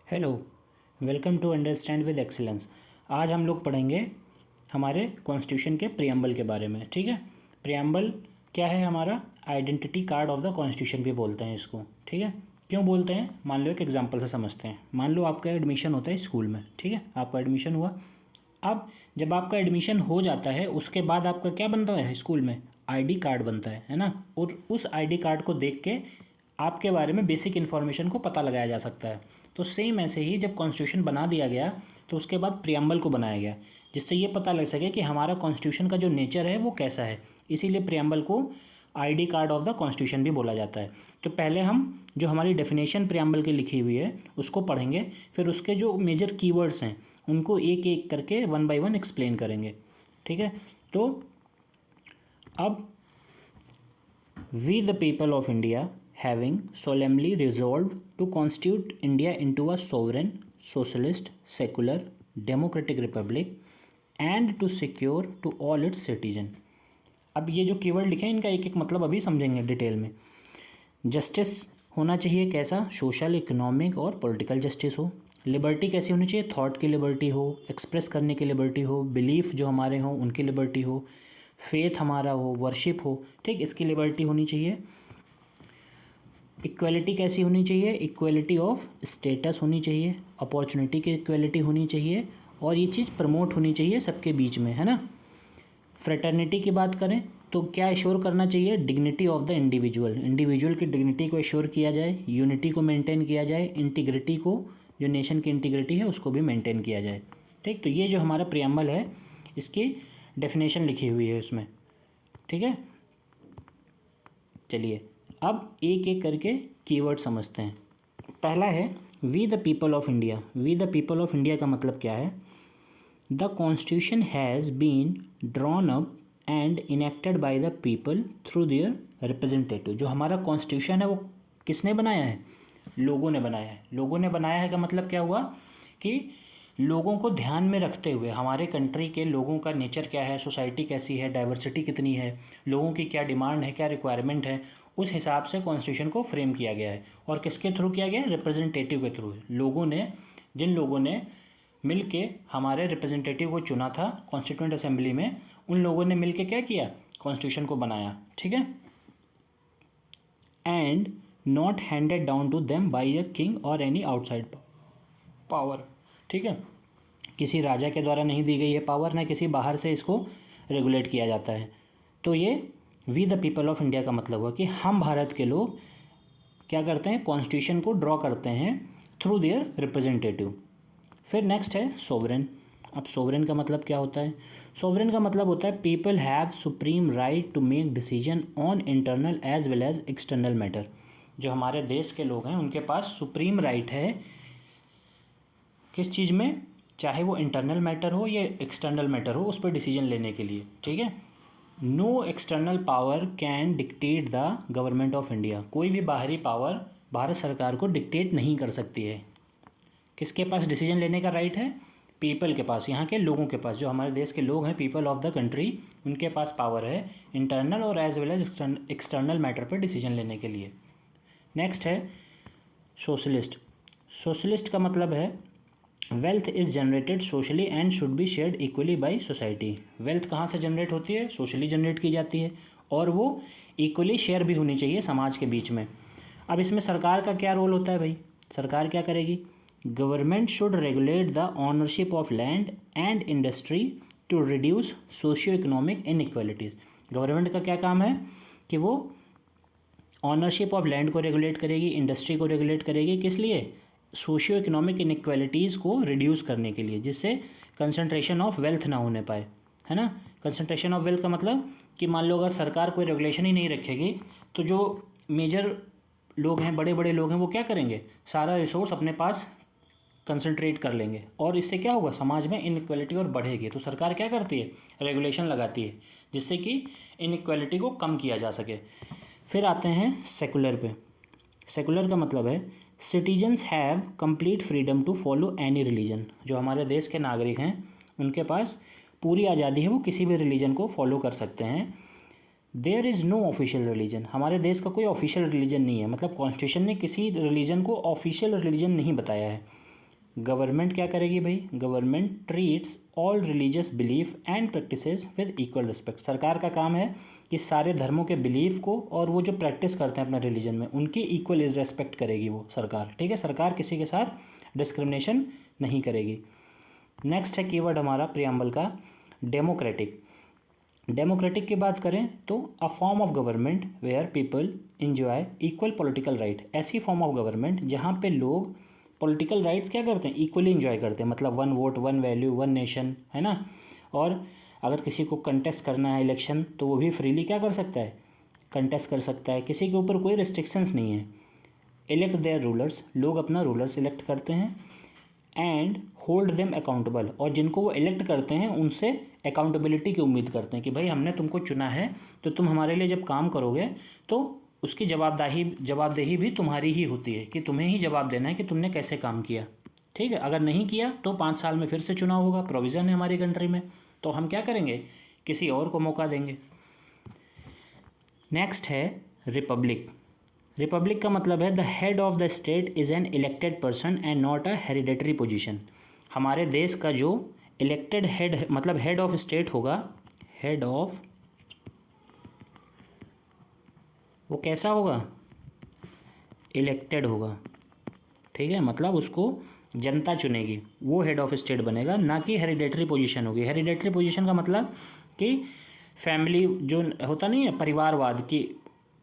Hello, welcome to understand with excellence. आज हम लोग पढ़ेंगे हमारे कॉन्स्टिट्यूशन के प्रियम्बल के बारे में। ठीक है, प्रियम्बल क्या है? हमारा identity card of the constitution भी बोलते हैं इसको। ठीक है, क्यों बोलते हैं? मान लो एक एग्जांपल से समझते हैं। मान लो आपका एडमिशन होता है स्कूल में। ठीक है, आपका एडमिशन हुआ। अब जब आपका एडमिशन हो जाता है उसके बाद आपका क्या बनता है स्कूल में? आईडी कार्ड बनता है ना। और उस आईडी कार्ड को देख के आपके बारे में बेसिक इन्फॉर्मेशन को पता लगाया जा सकता है। तो सेम ऐसे ही जब कॉन्स्टिट्यूशन बना दिया गया तो उसके बाद प्रियम्बल को बनाया गया, जिससे ये पता लग सके कि हमारा कॉन्स्टिट्यूशन का जो नेचर है वो कैसा है। इसीलिए प्रियम्बल को ID card of the constitution भी बोला जाता है। तो पहले हम जो हमारी डेफिनेशन प्रियम्बल की लिखी हुई है उसको पढ़ेंगे, फिर उसके जो मेजर कीवर्ड्स हैं उनको एक एक करके वन बाय वन एक्सप्लेन करेंगे। ठीक है, तो अब we the people of India having solemnly resolved to constitute India into a sovereign, socialist, secular, democratic republic and to secure to all its citizen। अब ये जो कीवर्ड लिखे हैं इनका एक एक मतलब अभी समझेंगे डिटेल में। जस्टिस होना चाहिए कैसा? सोशल, इकोनॉमिक और पॉलिटिकल जस्टिस हो। लिबर्टी कैसी होनी चाहिए? थॉट की लिबर्टी हो, एक्सप्रेस करने की लिबर्टी हो, बिलीफ जो हमारे हों उनकी लिबर्टी हो, फेथ हमारा हो, वर्शिप हो। ठीक, इसकी लिबर्टी होनी चाहिए। इक्वलिटी कैसी होनी चाहिए? इक्वलिटी ऑफ स्टेटस होनी चाहिए, अपॉर्चुनिटी की इक्वलिटी होनी चाहिए और ये चीज़ प्रमोट होनी चाहिए सबके बीच में, है ना। फ्रेटर्निटी की बात करें तो क्या एश्योर करना चाहिए? Dignity of the individual, individual की डिग्निटी को एश्योर किया जाए, यूनिटी को मेंटेन किया जाए, इंटीग्रिटी को, जो नेशन की इंटीग्रिटी है उसको भी मेंटेन किया जाए। ठीक, तो ये जो हमारा प्रियम्बल है इसकी डेफिनेशन लिखी हुई है उसमें। ठीक है, चलिए अब एक एक करके कीवर्ड समझते हैं। पहला है we the people of India. We the people of India का मतलब क्या है? The constitution has been drawn up and enacted by the people through their representative. जो हमारा कॉन्स्टिट्यूशन है वो किसने बनाया है? लोगों ने बनाया है। लोगों ने बनाया है का मतलब क्या हुआ कि लोगों को ध्यान में रखते हुए, हमारे कंट्री के लोगों का नेचर क्या है, सोसाइटी कैसी है, डाइवर्सिटी कितनी है, लोगों की क्या डिमांड है, क्या रिक्वायरमेंट है, उस हिसाब से कॉन्स्टिट्यूशन को फ्रेम किया गया है। और किसके थ्रू किया गया है? रिप्रेजेंटेटिव के थ्रू। लोगों ने, जिन लोगों ने मिल के हमारे रिप्रेजेंटेटिव को चुना था कॉन्स्टिट्यूंट असेंबली में, उन लोगों ने मिल के क्या किया? कॉन्स्टिट्यूशन को बनाया। ठीक है, and not handed down to them by a king or any outside power. ठीक है, किसी राजा के द्वारा नहीं दी गई है पावर, ना किसी बाहर से इसको रेगुलेट किया जाता है। तो ये we the people of India का मतलब हुआ कि हम भारत के लोग क्या करते हैं? कॉन्स्टिट्यूशन को ड्रॉ करते हैं थ्रू देयर रिप्रेजेंटेटिव। फिर नेक्स्ट है सोवरेन। अब सोवरेन का मतलब क्या होता है? सोवरेन का मतलब होता है people have supreme right to make decision on internal as well as external matter. जो हमारे देश के लोग हैं उनके पास सुप्रीम राइट है किस चीज़ में? चाहे वो इंटरनल मैटर हो या एक्सटर्नल मैटर हो, उस पर डिसीजन लेने के लिए। ठीक है, no external power can dictate the government of India. कोई भी बाहरी पावर भारत सरकार को डिक्टेट नहीं कर सकती है। किसके पास डिसीजन लेने का राइट है? पीपल के पास, यहाँ के लोगों के पास, जो हमारे देश के लोग हैं, पीपल ऑफ द कंट्री, उनके पास पावर है इंटरनल और as well as external matter पर डिसीजन लेने के लिए। नेक्स्ट है सोशलिस्ट। सोशलिस्ट का मतलब है wealth is generated socially and should be shared equally by society. Wealth कहाँ से जनरेट होती है? सोशली जनरेट की जाती है और वो इक्वली शेयर भी होनी चाहिए समाज के बीच में। अब इसमें सरकार का क्या रोल होता है भाई? सरकार क्या करेगी? Government should regulate the ownership of land and industry to reduce socio economic inequalities. Government का क्या काम है कि वो ऑनरशिप ऑफ लैंड को रेगुलेट करेगी, इंडस्ट्री को रेगुलेट करेगी। किस लिए? सोशियो इकोनॉमिक इनइक्वालिटीज़ को रिड्यूस करने के लिए, जिससे कंसंट्रेशन ऑफ वेल्थ ना होने पाए, है ना। कंसंट्रेशन ऑफ वेल्थ का मतलब कि मान लो अगर सरकार कोई रेगुलेशन ही नहीं रखेगी तो जो मेजर लोग हैं, बड़े बड़े लोग हैं, वो क्या करेंगे? सारा रिसोर्स अपने पास कंसंट्रेट कर लेंगे और इससे क्या होगा? समाज में इनइक्वालिटी और बढ़ेगी। तो सरकार क्या करती है? रेगुलेशन लगाती है जिससे कि इनइक्वालिटी को कम किया जा सके। फिर आते हैं सेकुलर पे। सेकुलर का मतलब है citizens have complete freedom to follow any religion. जो हमारे देश के नागरिक हैं उनके पास पूरी आज़ादी है, वो किसी भी रिलीजन को फॉलो कर सकते हैं। There is no official religion. हमारे देश का कोई ऑफिशियल रिलीजन नहीं है, मतलब कॉन्स्टिट्यूशन ने किसी रिलीजन को ऑफिशियल रिलीजन नहीं बताया है। गवर्नमेंट क्या करेगी भाई, government treats all religious belief and practices with equal respect. सरकार का काम है कि सारे धर्मों के बिलीफ को और वो जो प्रैक्टिस करते हैं अपना रिलीजन में उनकी इक्वल रिस्पेक्ट करेगी वो सरकार, ठीक है। सरकार किसी के साथ डिस्क्रिमिनेशन नहीं करेगी। नेक्स्ट है कीवर्ड हमारा प्रियम्बल का डेमोक्रेटिक। डेमोक्रेटिक की बात करें तो a form of government where people enjoy equal political right. ऐसी फॉर्म ऑफ गवर्नमेंट जहाँ पे लोग पॉलिटिकल राइट्स क्या करते हैं, इक्वली इंजॉय करते हैं, मतलब one vote one value one nation, है ना। और अगर किसी को कंटेस्ट करना है इलेक्शन तो वो भी फ्रीली क्या कर सकता है, कंटेस्ट कर सकता है, किसी के ऊपर कोई रिस्ट्रिक्शंस नहीं है। इलेक्ट देयर रूलर्स, लोग अपना रूलर सिलेक्ट करते हैं। एंड होल्ड देम अकाउंटेबल, और जिनको वो इलेक्ट करते हैं उनसे अकाउंटेबिलिटी की उम्मीद करते हैं कि भाई हमने तुमको चुना है तो तुम हमारे लिए जब काम करोगे तो उसकी जवाबदेही भी तुम्हारी ही होती है कि तुम्हें ही जवाब देना है कि तुमने कैसे काम किया, ठीक है। अगर नहीं किया तो 5 साल में फिर से चुनाव होगा, प्रोविज़न है हमारी कंट्री में, तो हम क्या करेंगे, किसी और को मौका देंगे। नेक्स्ट है रिपब्लिक। रिपब्लिक का मतलब है the head of the state is an elected person and not a hereditary position. हमारे देश का जो इलेक्टेड हेड मतलब हेड ऑफ स्टेट होगा, हेड ऑफ, वो कैसा होगा, इलेक्टेड होगा, ठीक है। मतलब उसको जनता चुनेगी, वो हेड ऑफ स्टेट बनेगा, ना कि हेरिडेटरी पोजीशन होगी। हेरिडेटरी पोजीशन का मतलब कि फैमिली जो होता नहीं है, परिवारवाद, कि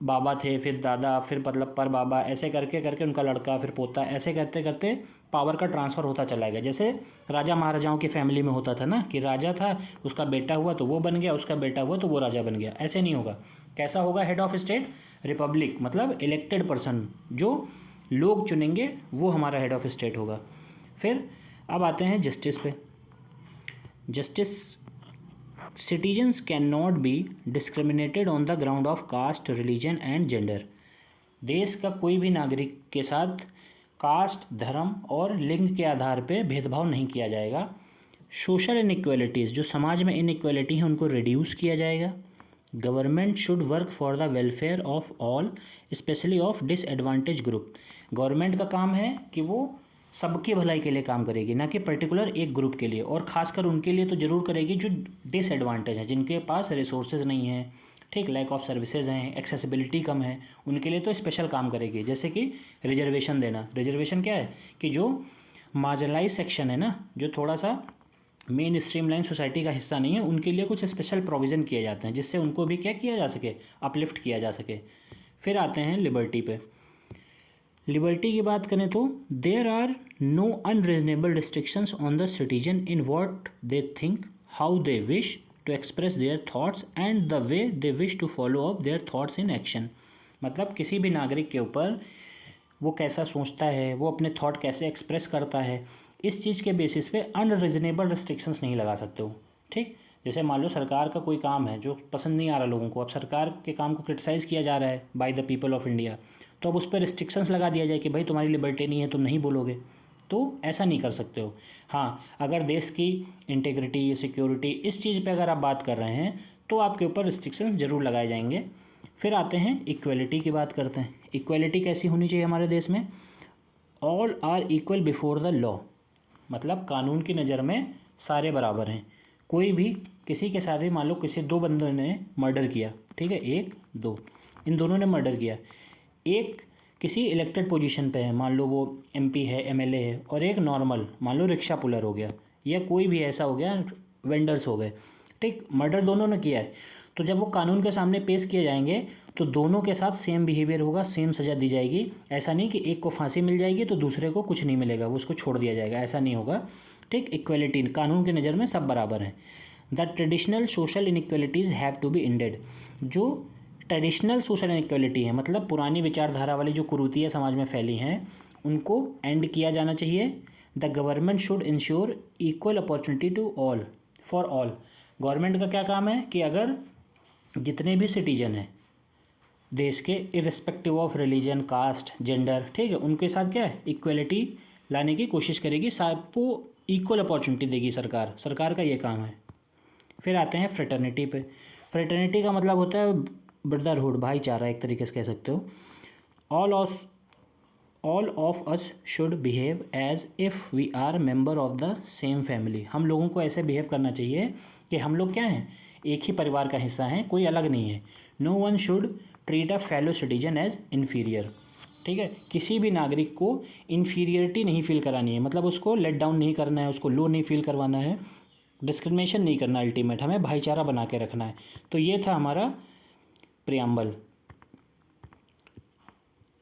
बाबा थे फिर दादा फिर मतलब पर बाबा, ऐसे करके करके उनका लड़का फिर पोता, ऐसे करते करते पावर का ट्रांसफ़र होता चला गया। जैसे राजा महाराजाओं की फैमिली में होता था ना कि राजा था, उसका बेटा हुआ तो वो बन गया, उसका बेटा हुआ तो वो राजा बन गया, ऐसे नहीं होगा। कैसा होगा हेड ऑफ स्टेट, रिपब्लिक, मतलब इलेक्टेड पर्सन, जो लोग चुनेंगे वो हमारा हेड ऑफ स्टेट होगा। फिर अब आते हैं जस्टिस पे। Justice, citizens can not be discriminated on the ground of caste, religion and gender. देश का कोई भी नागरिक के साथ कास्ट, धर्म और लिंग के आधार पर भेदभाव नहीं किया जाएगा। सोशल इनइक्वालिटीज़, जो समाज में इनइक्वालिटी है उनको रिड्यूस किया जाएगा। Government should work for the welfare of all, specially of disadvantage group. Government का काम है कि वो सबकी भलाई के लिए काम करेगी, ना कि पर्टिकुलर एक ग्रुप के लिए, और ख़ासकर उनके लिए तो ज़रूर करेगी जो डिसएडवांटेज है, जिनके पास रिसोर्सेज नहीं है, ठीक, लैक ऑफ सर्विसेज हैं, एक्सेसिबिलिटी कम है, उनके लिए तो स्पेशल काम करेगी। जैसे कि रिजर्वेशन देना। रिजर्वेशन क्या है कि जो मार्जिनलाइज सेक्शन है ना, जो थोड़ा सा मेन स्ट्रीमलाइन सोसाइटी का हिस्सा नहीं है, उनके लिए कुछ स्पेशल प्रोविज़न किए जाते हैं जिससे उनको भी क्या किया जा सके, अपलिफ्ट किया जा सके। फिर आते हैं लिबर्टी पे। लिबर्टी की बात करें तो there are no unreasonable restrictions on the citizen in what they think, how they wish to express their thoughts and the way they wish to follow up their thoughts in action. मतलब किसी भी नागरिक के ऊपर वो कैसा सोचता है, वो अपने थॉट कैसे एक्सप्रेस करता है, इस चीज़ के बेसिस पे अनरीजनेबल रिस्ट्रिक्शंस नहीं लगा सकते हो, ठीक। जैसे मान लो सरकार का कोई काम है जो पसंद नहीं आ रहा लोगों को, अब सरकार के काम को क्रिटिसाइज़ किया जा रहा है bye the people of India, तो अब उस पर रिस्ट्रिक्शंस लगा दिया जाए कि भाई तुम्हारी लिबर्टी नहीं है, तुम नहीं बोलोगे, तो ऐसा नहीं कर सकते हो। हाँ, अगर देश की इंटीग्रिटी, सिक्योरिटी, इस चीज़ पे अगर आप बात कर रहे हैं तो आपके ऊपर रिस्ट्रिक्शंस ज़रूर लगाए जाएंगे। फिर आते हैं इक्वलिटी की बात करते हैं। इक्वलिटी कैसी होनी चाहिए हमारे देश में, all are equal before the law, मतलब कानून की नज़र में सारे बराबर हैं। कोई भी किसी के साथ भी, मान लो किसी दो बंदों ने मर्डर किया, ठीक है, एक दो, इन दोनों ने मर्डर किया, एक किसी इलेक्टेड पोजीशन पे है, मान लो वो एमपी है, एमएलए है, और एक नॉर्मल मान लो रिक्शा पुलर हो गया, या कोई भी ऐसा हो गया, वेंडर्स हो गए, ठीक, मर्डर दोनों ने किया है, तो जब वो कानून के सामने पेश किए जाएंगे तो दोनों के साथ सेम बिहेवियर होगा, सेम सज़ा दी जाएगी। ऐसा नहीं कि एक को फांसी मिल जाएगी तो दूसरे को कुछ नहीं मिलेगा, वो उसको छोड़ दिया जाएगा, ऐसा नहीं होगा, ठीक। इक्वलिटी, कानून की नज़र में सब बराबर हैं। The traditional social inequalities have to be ended. जो ट्रेडिशनल सोशल इनइक्वलिटी है, मतलब पुरानी विचारधारा वाली जो कुरीतियाँ समाज में फैली हैं, उनको एंड किया जाना चाहिए। The government should ensure equal opportunity to all, for all. Government का क्या काम है कि अगर जितने भी सिटीजन हैं देश के, irrespective of religion, caste, gender, ठीक है, उनके साथ क्या है, इक्वलिटी लाने की कोशिश करेगी, सबको इक्वल अपॉर्चुनिटी देगी सरकार का ये काम है। फिर आते हैं फ्रेटर्निटी पे। फ्रेटर्निटी का मतलब होता है ब्रदरहुड, भाईचारा, एक तरीके से कह सकते हो। All of us should behave as if we are member of the same family. हम लोगों को ऐसे बिहेव करना चाहिए कि हम लोग क्या हैं, एक ही परिवार का हिस्सा हैं, कोई अलग नहीं है। No one should treat a fellow citizen as inferior. ठीक है, किसी भी नागरिक को इन्फीरियरिटी नहीं फील करानी है, मतलब उसको लेट डाउन नहीं करना है, उसको लो नहीं फील करवाना है, डिस्क्रिमिनेशन नहीं करना, अल्टीमेट हमें भाईचारा बना के रखना है। तो ये था हमारा प्रियम्बल।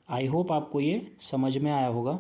आई होप आपको ये समझ में आया होगा।